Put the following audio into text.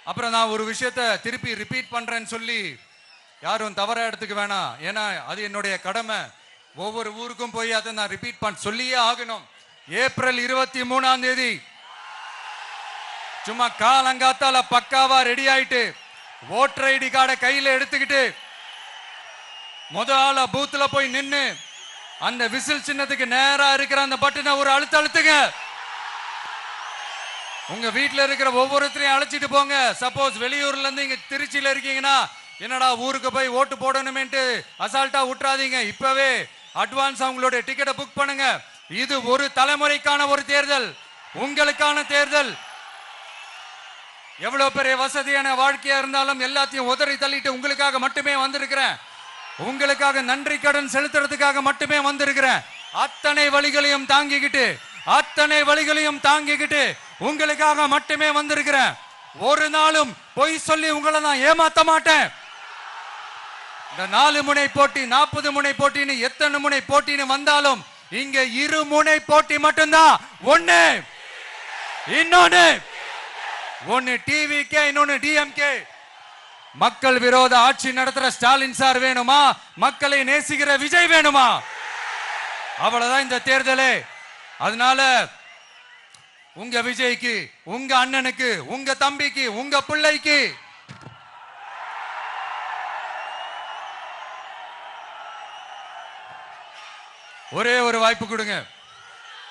அப்புறம் நான் ஒரு விஷயத்த திருப்பி ரிப்பீட் பண்றேன்னு சொல்லி யாரும் தவறா எடுத்துக்க வேணாம். ஏன்னா அது என்னுடைய கடமை. ஒவ்வொரு ஊருக்கும் போய் அதை நான் ரிப்பீட் பண்ண சொல்லியே ஆகணும். ஏப்ரல் 23ஆம் தேதி சும்மா காலங்காத்தால பக்காவா ரெடி ஆயிட்டு ஓட்டர் ஐடி கார்டை கையில எடுத்துக்கிட்டு முதல்ல பூத்துல போய் நின்னு அந்த விசில் சின்னத்துக்கு நேரா இருக்கிற அந்த பட்டனை ஒரு அழுத்துங்க. உங்க வீட்டுல இருக்கிற ஒவ்வொருத்தரையும் அழைச்சிட்டு போங்க. சப்போஸ் வெளியூர்ல இருந்து இங்க திருச்சியில இருக்கீங்கன்னா என்னடா ஊருக்கு போய் ஓட்டு போடணுமேன்ட்டு அசால்ட்டா விட்டுறாதீங்க. இப்பவே அட்வான்ஸ் அவங்களுடைய டிக்கெட்டை புக் பண்ணுங்க. இது ஒரு தலைமுறைக்கான ஒரு தேர்தல், உங்களுக்கான தேர்தல். எவ்வளவு பெரிய வசதியான வாழ்க்கையா இருந்தாலும் எல்லாத்தையும் உதறி தள்ளிட்டு உங்களுக்காக மட்டுமே வந்திருக்கிறேன். உங்களுக்காக நன்றி கடன் செலுத்துறதுக்காக மட்டுமே வந்திருக்கிறேன். அத்தனை வழிகளையும் தாங்கிக்கிட்டு உங்களுக்காக மட்டுமே வந்திருக்கிறேன். ஒரு நாளும் பொய் சொல்லி உங்களை நான் ஏமாத்த மாட்டேன். இந்த 4 முனை போட்டி 40 முனை போட்டின்னு எத்தனை முனை போட்டின்னு வந்தாலும் இங்க 2 முனை போட்டி மட்டும்தான். ஒன்னு டிவிகே, இன்னொன்னு டிஎம்கே. மக்கள் விரோத ஆட்சி நடத்துற ஸ்டாலின் சார் வேணுமா, மக்களை நேசிக்கிற விஜய் வேணுமா? அவ்வளவுதான் இந்த தேர்தலே. அதனால உங்க விஜய்க்கு, உங்க அண்ணனுக்கு, உங்க தம்பிக்கு, உங்க பிள்ளைக்கு ஒரே ஒரு வாய்ப்பு கொடுங்க.